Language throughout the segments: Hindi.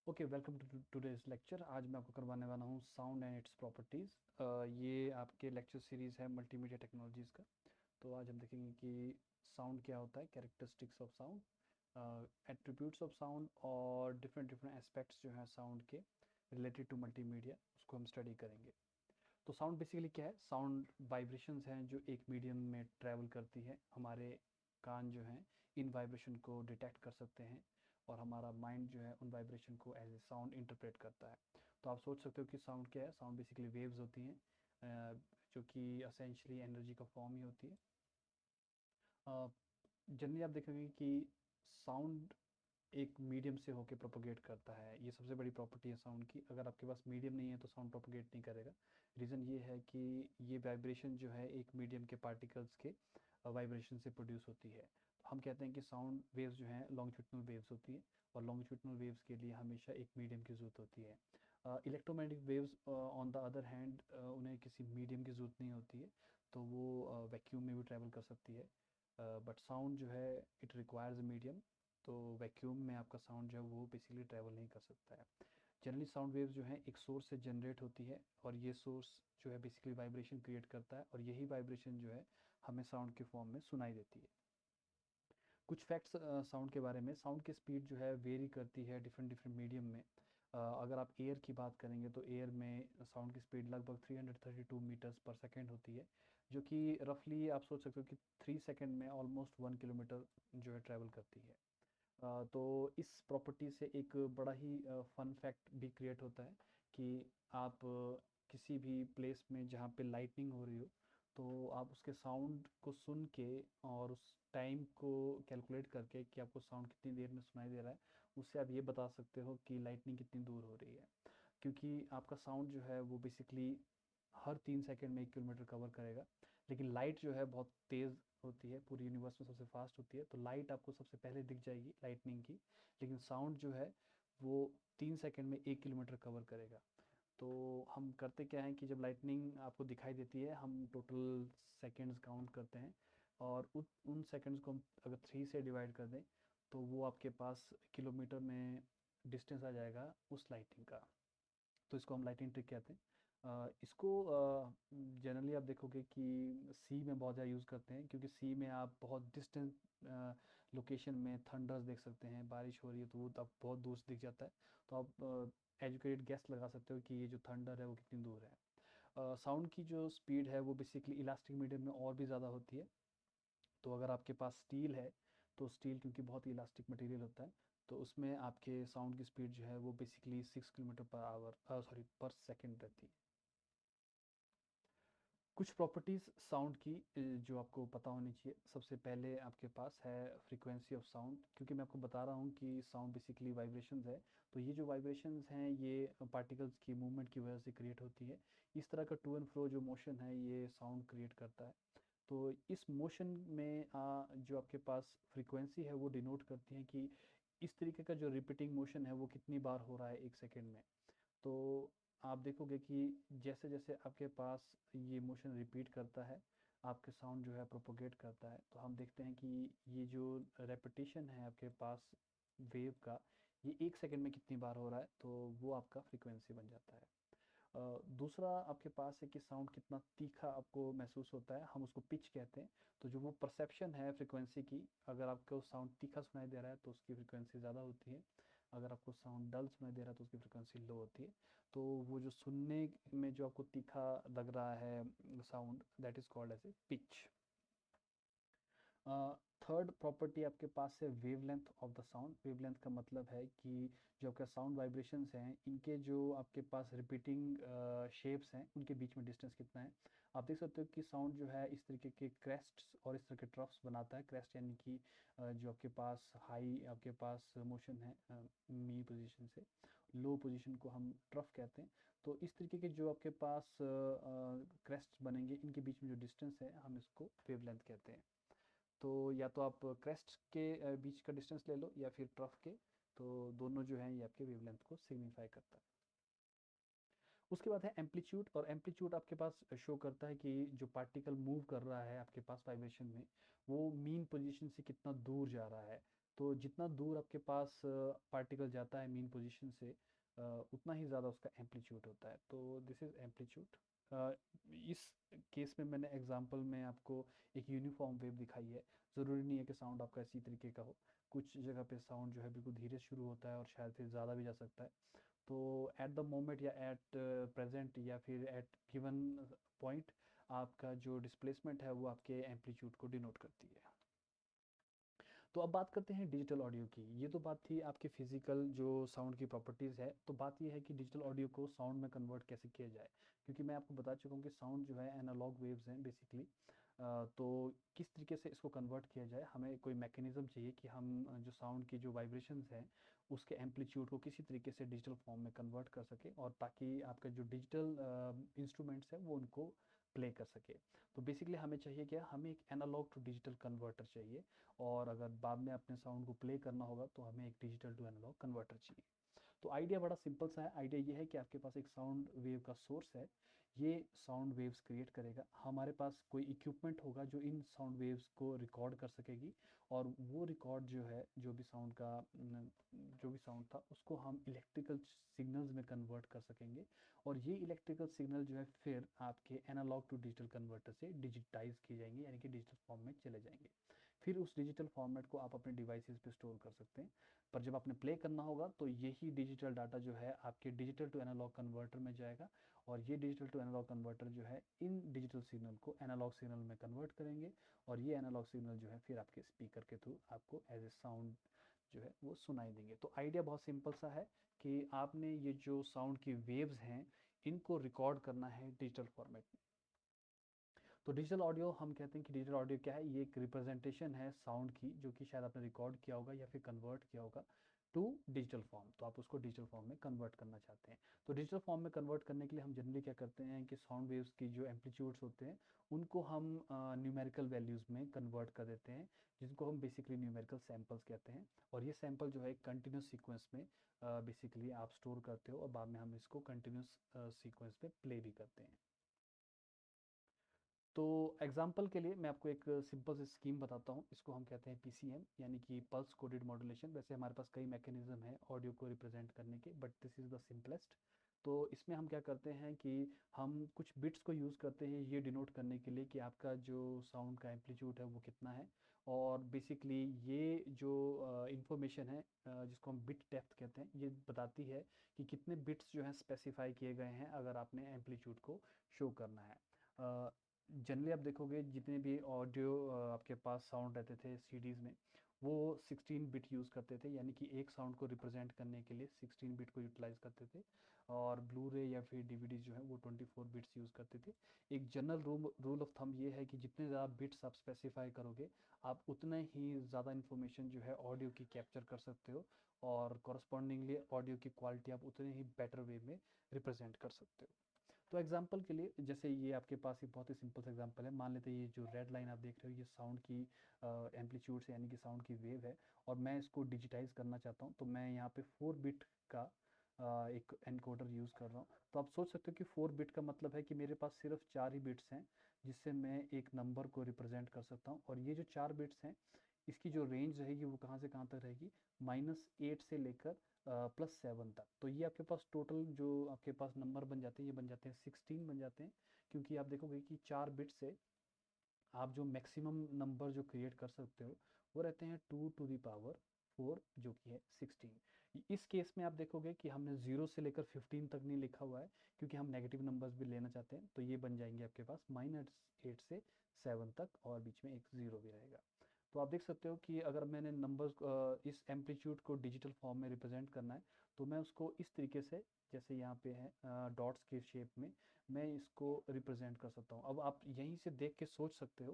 Okay, welcome to today's lecture. आज मैं आपको करवाने वाला हूँ साउंड एंड इट्स प्रॉपर्टीज़। ये आपके लेक्चर सीरीज़ है मल्टीमीडिया टेक्नोलॉजीज़ का। तो आज हम देखेंगे कि साउंड क्या होता है, characteristics of sound, attributes of sound और डिफरेंट डिफरेंट एस्पेक्ट्स जो हैं साउंड के रिलेटेड टू मल्टीमीडिया, उसको हम स्टडी करेंगे। तो साउंड बेसिकली क्या है? साउंड वाइब्रेशंस हैं जो एक मीडियम में ट्रैवल करती है। हमारे कान जो हैं इन वाइब्रेशन को डिटेक्ट कर सकते हैं और हमारा माइंड जो है उन वाइब्रेशन को एज ए साउंड इंटरप्रेट करता है। तो आप सोच सकते हो कि साउंड क्या है। साउंड बेसिकली वेव्स होती हैं, जो कि असेंशली एनर्जी का फॉर्म ही होती है। जनरली आप देखेंगे कि साउंड एक मीडियम से होके प्रोपोगेट करता है। ये सबसे बड़ी प्रॉपर्टी है साउंड की। अगर आपके पास मीडियम नहीं है तो साउंड प्रोपोगेट नहीं करेगा। रीज़न ये है कि ये वाइब्रेशन जो है एक मीडियम के पार्टिकल्स के वाइब्रेशन से प्रोड्यूस होती है। तो हम कहते हैं कि साउंड वेव्स जो हैं लॉन्गिट्यूडनल वेव्स होती है, और लॉन्गिट्यूडनल वेव्स के लिए हमेशा एक मीडियम की ज़रूरत होती है। Electromagnetic waves on the other hand उन्हें किसी मीडियम की ज़रूरत नहीं होती है, तो वो वैक्यूम में भी ट्रैवल कर सकती है। बट साउंड जो है इट रिक्वायर्स अ मीडियम। तो वैक्यूम में आपका साउंड जो है वो बेसिकली ट्रैवल नहीं कर सकता है। जनरली साउंड वेव्स जो है एक सोर्स से जनरेट होती है, और ये सोर्स जो है बेसिकली वाइब्रेशन क्रिएट करता है, और यही वाइब्रेशन जो है हमें साउंड के फॉर्म में सुनाई देती है। कुछ फैक्ट्स साउंड के बारे में। साउंड की स्पीड जो है वेरी करती है डिफरेंट डिफरेंट मीडियम में। अगर आप एयर की बात करेंगे तो एयर में साउंड की स्पीड लगभग 332 मीटर्स पर सेकेंड होती है, जो कि रफली आप सोच सकते हो कि 3 सेकेंड में ऑलमोस्ट 1 किलोमीटर जो है ट्रैवल करती है। तो इस प्रॉपर्टी से एक बड़ा ही फन फैक्ट भी क्रिएट होता है कि आप किसी भी प्लेस में जहाँ पे लाइटनिंग हो रही हो, तो आप उसके साउंड को सुन के और उस टाइम को कैलकुलेट करके कि आपको साउंड कितनी देर में सुनाई दे रहा है, उससे आप ये बता सकते हो कि लाइटनिंग कितनी दूर हो रही है। क्योंकि आपका साउंड जो है वो बेसिकली हर 3 सेकेंड में 1 किलोमीटर कवर करेगा। लेकिन लाइट जो है बहुत तेज़ होती है, पूरी यूनिवर्स में सबसे फास्ट होती है, तो लाइट आपको सबसे पहले दिख जाएगी लाइटनिंग की। लेकिन साउंड जो है वो 3 सेकेंड में 1 किलोमीटर कवर करेगा। तो हम करते क्या है कि जब लाइटनिंग आपको दिखाई देती है, हम टोटल सेकेंड्स काउंट करते हैं, और उन सेकेंड्स को हम अगर 3 से डिवाइड कर दें तो वो आपके पास किलोमीटर में डिस्टेंस आ जाएगा उस लाइटिंग का। तो इसको हम लाइटिंग ट्रिक कहते हैं। इसको जनरली आप देखोगे कि सी में बहुत ज़्यादा यूज़ करते हैं, क्योंकि सी में आप बहुत डिस्टेंस लोकेशन में थंडर्स देख सकते हैं। बारिश हो रही है तो वो तब बहुत दूर से दिख जाता है। तो आप एजुकेटेड गेस लगा सकते हो कि ये जो थंडर है वो कितनी दूर है। साउंड की जो स्पीड है वो बेसिकली इलास्टिक मीडियम में और भी ज़्यादा होती है। तो अगर आपके पास स्टील है, तो स्टील क्योंकि बहुत ही इलास्टिक मटेरियल होता है, तो उसमें आपके साउंड की स्पीड जो है वो basically 6 kilometre per hour, sorry, पर सेकेंड रहती है। कुछ प्रॉपर्टीज़ साउंड की जो आपको पता होनी चाहिए। सबसे पहले आपके पास है फ्रीक्वेंसी ऑफ साउंड। क्योंकि मैं आपको बता रहा हूँ कि साउंड बेसिकली वाइब्रेशंस है, तो ये जो वाइब्रेशंस हैं ये पार्टिकल्स की मूवमेंट की वजह से क्रिएट होती है। इस तरह का टू एंड फ्रो जो मोशन है ये साउंड क्रिएट करता है। तो इस मोशन में जो आपके पास फ्रीक्वेंसी है वो डिनोट करती है कि इस तरीके का जो रिपीटिंग मोशन है वो कितनी बार हो रहा है 1 सेकेंड में। तो आप देखोगे कि जैसे जैसे आपके पास ये मोशन रिपीट करता है, आपके साउंड जो है प्रोपोगेट करता है। तो हम देखते हैं कि ये जो रेपिटेशन है आपके पास वेव का, ये 1 सेकेंड में कितनी बार हो रहा है, तो वो आपका फ्रीक्वेंसी बन जाता है। दूसरा आपके पास है कि साउंड कितना तीखा आपको महसूस होता है, हम उसको पिच कहते हैं। तो जो वो परसेप्शन है फ्रीक्वेंसी की, अगर आपको साउंड तीखा सुनाई दे रहा है तो उसकी फ्रीक्वेंसी ज़्यादा होती है। अगर आपको साउंड डल सुनाई दे रहा है तो उसकी फ्रीक्वेंसी लो होती है। तो वो जो सुनने में जो आपको तीखा लग रहा है sound, that is called as a pitch. Third property आपके पास है wavelength of the sound. Wavelength का मतलब है कि जो आपका साउंड वाइब्रेशंस हैं इनके जो आपके पास रिपीटिंग शेप्स हैं उनके बीच में डिस्टेंस कितना है। आप देख सकते हो कि साउंड जो है इस तरीके के क्रेस्ट्स और इस तरह के ट्रफ्स बनाता है। क्रेस्ट यानी कि जो आपके पास हाई आपके पास मोशन है मी पोजीशन से, लो पोजीशन को हम ट्रफ कहते हैं। तो इस तरीके के जो आपके पास क्रेस्ट बनेंगे इनके बीच में जो डिस्टेंस है हम इसको वेवलेंथ कहते हैं। तो या तो आप क्रेस्ट के बीच का डिस्टेंस ले लो या फिर ट्रफ के, तो दोनों जो हैं ये आपके वेवलेंथ को सिग्निफाई करता है। उसके बाद है एम्पलीट्यूड। और एम्पलीट्यूड आपके पास शो करता है कि जो पार्टिकल मूव कर रहा है आपके पास वाइब्रेशन में, वो मीन पोजीशन से कितना दूर जा रहा है। तो जितना दूर आपके पास पार्टिकल जाता है मीन पोजीशन से, उतना ही ज़्यादा उसका एम्पलीट्यूड होता है। तो दिस इज़ एम्पलीट्यूड। इस केस में मैंने एग्जांपल में आपको एक यूनिफॉर्म वेव दिखाई है। ज़रूरी नहीं है कि साउंड आपका इसी तरीके का हो, कुछ जगह पे साउंड जो है बिल्कुल धीरे शुरू होता है और शायद फिर ज़्यादा भी जा सकता है। तो एट द मोमेंट या एट प्रेजेंट या फिर एट गिवन पॉइंट, आपका जो डिस्प्लेसमेंट है वो आपके एम्पलीट्यूड को डिनोट करती है। तो अब बात करते हैं डिजिटल ऑडियो की। ये तो बात थी आपके फिजिकल जो साउंड की प्रॉपर्टीज़ है। तो बात ये है कि डिजिटल ऑडियो को साउंड में कन्वर्ट कैसे किया जाए, क्योंकि मैं आपको बता चुका हूँ कि साउंड जो है एनालॉग वेव्स हैं बेसिकली। तो किस तरीके से इसको कन्वर्ट किया जाए, हमें कोई मैकेनिज़्म चाहिए कि हम जो साउंड की जो वाइब्रेशंस हैं उसके एम्पलीट्यूड को किसी तरीके से डिजिटल फॉर्म में कन्वर्ट कर सके, और ताकि आपका जो डिजिटल इंस्ट्रूमेंट्स हैं वो उनको प्ले कर सके। तो बेसिकली हमें चाहिए क्या, हमें एक एनालॉग टू डिजिटल कन्वर्टर चाहिए, और अगर बाद में अपने साउंड को प्ले करना होगा तो हमें एक डिजिटल टू एनालॉग कन्वर्टर चाहिए। तो आइडिया बड़ा सिंपल सा है। आइडिया ये है कि आपके पास एक साउंड वेव का सोर्स है, ये साउंड वेव्स क्रिएट करेगा। हमारे पास कोई इक्विपमेंट होगा जो इन साउंड वेव्स को रिकॉर्ड कर सकेगी, और वो रिकॉर्ड जो है जो भी साउंड का जो भी साउंड था उसको हम इलेक्ट्रिकल सिग्नल्स में कन्वर्ट कर सकेंगे, और ये इलेक्ट्रिकल सिग्नल जो है फिर आपके एनालॉग टू डिजिटल कन्वर्टर से डिजिटाइज किए जाएंगे, यानी कि डिजिटल फॉर्म में चले जाएंगे। फिर उस डिजिटल फॉर्मेट को आप अपने डिवाइसेस पे स्टोर कर सकते हैं। पर जब आपने प्ले करना होगा तो यही डिजिटल डाटा जो है आपके डिजिटल टू एनालॉग कन्वर्टर में जाएगा, और ये डिजिटल टू एनालॉग कन्वर्टर जो है इन डिजिटल सिग्नल को एनालॉग सिग्नल में कन्वर्ट करेंगे, और ये एनालॉग सिग्नल जो है फिर आपके स्पीकर के थ्रू आपको एज ए साउंड जो है वो सुनाई देंगे। तो आइडिया बहुत सिंपल सा है कि आपने ये जो साउंड की वेव्स हैं इनको रिकॉर्ड करना है डिजिटल फॉर्मेट में। तो डिजिटल ऑडियो, हम कहते हैं कि डिजिटल ऑडियो क्या है, ये एक रिप्रेजेंटेशन है साउंड की, जो कि शायद आपने रिकॉर्ड किया होगा या फिर कन्वर्ट किया होगा टू डिजिटल फॉर्म। तो आप उसको डिजिटल फॉर्म में कन्वर्ट करना चाहते हैं। तो डिजिटल फॉर्म में कन्वर्ट करने के लिए हम जनरली क्या करते हैं कि साउंड वेव्स की जो एम्पलीट्यूड्स होते हैं उनको हम न्यूमेरिकल वैल्यूज़ में कन्वर्ट कर देते हैं, जिनको हम बेसिकली न्यूमेरिकल सैम्पल्स कहते हैं। और ये सैम्पल जो है एक कंटिन्यूस सीक्वेंस में बेसिकली आप स्टोर करते हो, और बाद में हम इसको कंटिन्यूस सीक्वेंस में प्ले भी करते हैं। तो एग्जाम्पल के लिए मैं आपको एक सिंपल सी स्कीम बताता हूँ। इसको हम कहते हैं पीसीएम, यानी कि पल्स कोडेड मॉड्यूलेशन। वैसे हमारे पास कई मैकेनिज्म है ऑडियो को रिप्रेजेंट करने के, but this is the simplest. तो इसमें हम क्या करते हैं कि हम कुछ बिट्स को यूज़ करते हैं ये डिनोट करने के लिए कि आपका जो साउंड का एम्पलीट्यूड है वो कितना है। और बेसिकली ये जो इंफॉर्मेशन है जिसको हम बिट डेप्थ कहते हैं, ये बताती है कि कितने बिट्स जो हैं स्पेसिफाई किए गए हैं अगर आपने एम्पलीट्यूड को शो करना है। जनरली आप देखोगे जितने भी ऑडियो आपके पास साउंड रहते थे सीडीज़ में, वो 16 बिट यूज़ करते थे, यानी कि एक साउंड को रिप्रेजेंट करने के लिए 16 बिट को यूटिलाइज करते थे। और ब्लू रे या फिर डीवीडी जो है वो 24 बिट्स यूज़ करते थे। एक जनरल रूल ऑफ थंब ये है कि जितने ज़्यादा बिट्स आप स्पेसिफाई करोगे, आप उतने ही ज़्यादा इन्फॉर्मेशन जो है ऑडियो की कैप्चर कर सकते हो, और कॉरस्पॉन्डिंगली ऑडियो की क्वालिटी आप उतने ही बेटर वे में रिप्रेजेंट कर सकते हो। तो एग्जाम्पल के लिए, जैसे ये आपके पास एक बहुत ही सिंपल सा एग्जाम्पल है। मान लेते हैं ये जो रेड लाइन आप देख रहे हो ये साउंड की एम्पलीट्यूड से यानी कि साउंड की वेव है, और मैं इसको डिजिटाइज करना चाहता हूँ। तो मैं यहाँ पे 4 बिट का एक एनकोडर यूज़ कर रहा हूँ। तो आप सोच सकते हो कि 4 बिट का मतलब है कि मेरे पास सिर्फ 4 ही बिट्स हैं जिससे मैं एक नंबर को रिप्रेजेंट कर सकता हूँ। और ये जो 4 बिट्स हैं इसकी जो रेंज रहेगी वो कहाँ से कहाँ तक रहेगी, -8 से लेकर +7 तक। तो ये आपके पास टोटल जो आपके पास नंबर बन जाते हैं ये बन जाते हैं 16 बन जाते हैं। क्योंकि आप देखोगे कि 4 बिट से आप जो मैक्सिमम नंबर जो क्रिएट कर सकते हो वो रहते हैं 2 to the power 4, जो कि है 16। इस केस में आप देखोगे कि हमने 0 से लेकर 15 तक नहीं लिखा हुआ है, क्योंकि हम नेगेटिव नंबर्स भी लेना चाहते हैं। तो ये बन जाएंगे आपके पास -8 से 7 तक, और बीच में एक 0 भी रहेगा। तो आप देख सकते हो कि अगर मैंने नंबर्स इस एम्पलीट्यूड को डिजिटल फॉर्म में रिप्रेजेंट करना है, तो मैं उसको इस तरीके से, जैसे यहाँ पे है डॉट्स के शेप में, मैं इसको रिप्रेजेंट कर सकता हूँ। अब आप यहीं से देख के सोच सकते हो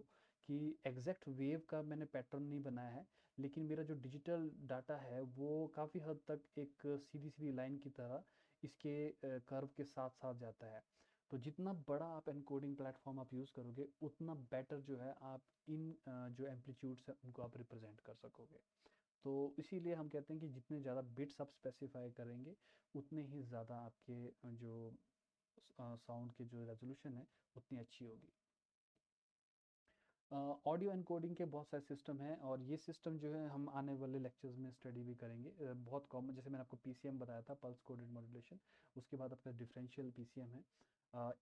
कि एग्जैक्ट वेव का मैंने पैटर्न नहीं बनाया है, लेकिन मेरा जो डिजिटल डाटा है वो काफ़ी हद तक एक सीधी सीधी लाइन की तरह इसके कर्व के साथ साथ जाता है। तो जितना बड़ा आप एनकोडिंग प्लेटफॉर्म आप यूज़ करोगे उतना बेटर जो है आप इन जो एम्पलीट्यूड्स है उनको आप रिप्रेजेंट कर सकोगे। तो इसीलिए हम कहते हैं कि जितने ज़्यादा बिट्स आप स्पेसिफाई करेंगे उतने ही ज़्यादा आपके जो साउंड की जो रेजोल्यूशन है उतनी अच्छी होगी। ऑडियो एनकोडिंग के बहुत सारे सिस्टम हैं और ये सिस्टम जो है हम आने वाले लेक्चर्स में स्टडी भी करेंगे। बहुत कॉमन, जैसे मैंने आपको पीसीएम बताया था, पल्स कोडेड मॉड्यूलेशन, उसके बाद आपका डिफरेंशियल पीसीएम है,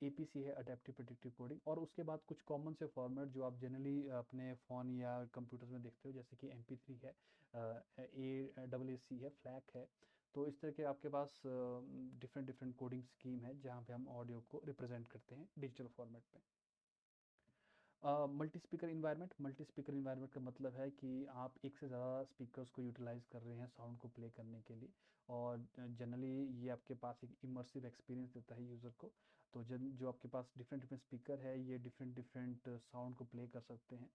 एपीसी है, अडेप्टिव प्रेडिक्टिव कोडिंग, और उसके बाद कुछ कॉमन से फॉर्मेट जो आप जनरली अपने फ़ोन या कंप्यूटर्स में देखते हो, जैसे कि MP3 है, AAC है, फ्लैक है। तो इस तरह के आपके पास डिफरेंट डिफरेंट कोडिंग स्कीम है जहाँ पे हम ऑडियो को रिप्रेजेंट करते हैं डिजिटल फॉर्मेट में। Multi speaker environment, multi speaker environment का मतलब है कि आप एक से ज़्यादा स्पीकर्स को यूटिलाइज कर रहे हैं साउंड को प्ले करने के लिए, और जनरली ये आपके पास एक इमर्सिव एक्सपीरियंस देता है यूज़र को। तो जो आपके पास डिफरेंट डिफरेंट स्पीकर है, ये डिफरेंट डिफरेंट साउंड को प्ले कर सकते हैं,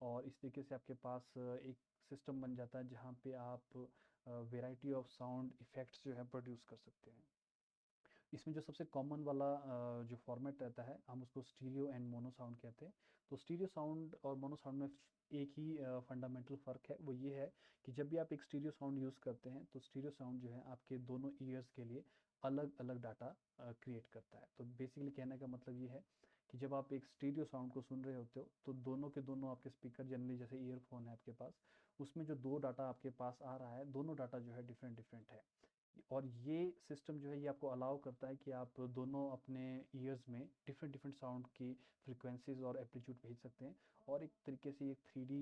और इस तरीके से आपके पास एक सिस्टम बन जाता है जहाँ पे आप वेराइटी ऑफ साउंड इफ़ेक्ट्स जो है प्रोड्यूस कर सकते हैं। इसमें जो सबसे कॉमन वाला जो फॉर्मेट रहता है, हम उसको स्टीरियो एंड मोनो साउंड कहते हैं। तो स्टीरियो साउंड और मोनो साउंड में एक ही फंडामेंटल फ़र्क है, वो ये है कि जब भी आप एक स्टीरियो साउंड यूज़ करते हैं तो स्टीरियो साउंड जो है आपके दोनों ईयर्स के लिए अलग अलग डाटा क्रिएट करता है। तो बेसिकली कहने का मतलब ये है कि जब आप एक स्टीरियो साउंड को सुन रहे होते हो तो दोनों के दोनों आपके स्पीकर, जनरली जैसे ईयरफोन है आपके पास, उसमें जो दो डाटा आपके पास आ रहा है, दोनों डाटा जो है डिफरेंट डिफरेंट है। और ये सिस्टम जो है ये आपको अलाउ करता है कि आप दोनों अपने ईयर्स में डिफरेंट डिफरेंट साउंड की फ्रीक्वेंसीज और एम्पलीट्यूड भेज सकते हैं, और एक तरीके से एक 3D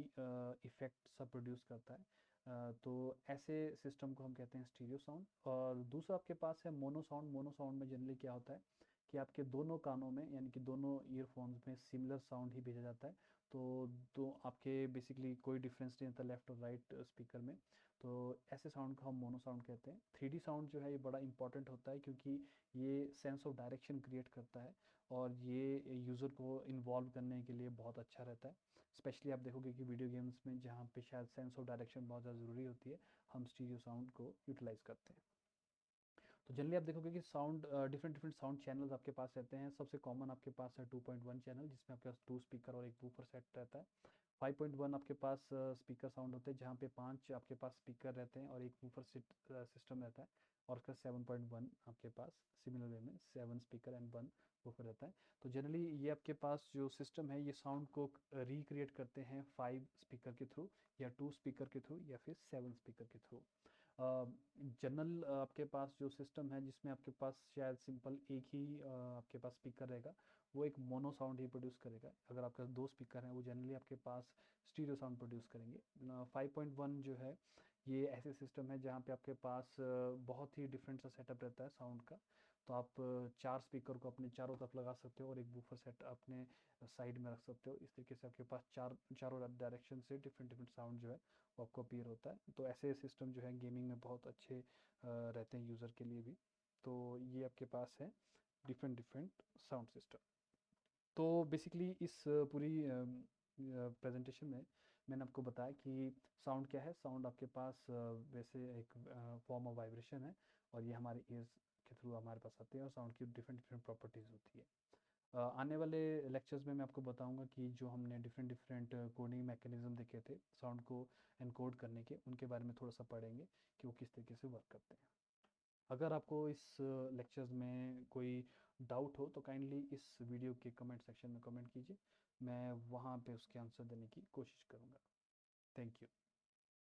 इफेक्ट सा प्रोड्यूस करता है। तो ऐसे सिस्टम को हम कहते हैं स्टीरियो साउंड। और दूसरा आपके पास है मोनो साउंड। मोनो साउंड में जनरली क्या होता है कि आपके दोनों कानों में, यानी कि दोनों ईयरफोन्स में सिमिलर साउंड ही भेजा जाता है। तो दो आपके बेसिकली कोई डिफरेंस नहीं होता लेफ़्ट और राइट स्पीकर में। तो ऐसे साउंड को हम मोनो साउंड कहते हैं। 3D साउंड जो है ये बड़ा इंपॉर्टेंट होता है क्योंकि ये सेंस ऑफ डायरेक्शन क्रिएट करता है, और ये यूज़र को इन्वॉल्व करने के लिए बहुत अच्छा रहता है। स्पेशली आप देखोगे कि वीडियो गेम्स में जहाँ पे शायद सेंस ऑफ डायरेक्शन बहुत ज़्यादा ज़रूरी होती है, हम स्टीरियो साउंड को यूटिलाइज करते हैं। तो जनरली आप देखोगे कि sound different different sound channels आपके पास रहते हैं। सबसे कॉमन आपके पास है 2.1 चैनल, जिसमें आपके पास 2 स्पीकर और एक वूफर सेट रहता है। 5.1 आपके पास स्पीकर साउंड होते हैं जहाँ पे 5 आपके पास स्पीकर रहते हैं और एक वूफर सिस्टम रहता है। और उसका 7.1 आपके पास सिमिलर वे में 7 स्पीकर एंड 1 वूफर रहता है। तो जनरली ये आपके पास जो सिस्टम है ये साउंड को रिक्रिएट करते हैं 5 स्पीकर के थ्रू, या 2 स्पीकर के थ्रू, या फिर 7 स्पीकर के थ्रू। जनरल आपके पास जो सिस्टम है जिसमें आपके पास शायद सिंपल एक ही आपके पास स्पीकर रहेगा, वो एक मोनो साउंड ही प्रोड्यूस करेगा। अगर आपके पास 2 स्पीकर हैं वो जनरली आपके पास स्टीरियो साउंड प्रोड्यूस करेंगे। 5.1 जो है ये ऐसे सिस्टम है जहाँ पे आपके पास बहुत ही डिफरेंट सा सेटअप रहता है साउंड का। तो आप 4 स्पीकर को अपने चारों तरफ लगा सकते हो और एक बूफर सेट अपने साइड में रख सकते हो। इस तरीके से आपके पास चारों डायरेक्शन से डिफरेंट डिफरेंट साउंड जो है वो आपको अपीयर होता है। तो ऐसे सिस्टम जो है गेमिंग में बहुत अच्छे रहते हैं यूज़र के लिए भी। तो ये आपके पास है डिफरेंट डिफरेंट साउंड सिस्टम। तो बेसिकली इस पूरी प्रेजेंटेशन में मैंने आपको बताया कि साउंड क्या है। साउंड आपके पास वैसे एक फॉर्म ऑफ वाइब्रेशन है, और ये हमारे ईयर्स के थ्रू हमारे पास आते हैं, और साउंड की डिफरेंट डिफरेंट प्रॉपर्टीज़ होती है। आने वाले लेक्चर्स में मैं आपको बताऊंगा कि जो हमने डिफरेंट डिफरेंट कोडिंग मैकेनिज्म देखे थे साउंड को एनकोड करने के, उनके बारे में थोड़ा सा पढ़ेंगे कि वो किस तरीके से वर्क करते हैं। अगर आपको इस लेक्चर्स में कोई डाउट हो तो काइंडली इस वीडियो के कमेंट सेक्शन में कमेंट कीजिए, मैं वहाँ पे उसके आंसर देने की कोशिश करूँगा। Thank you.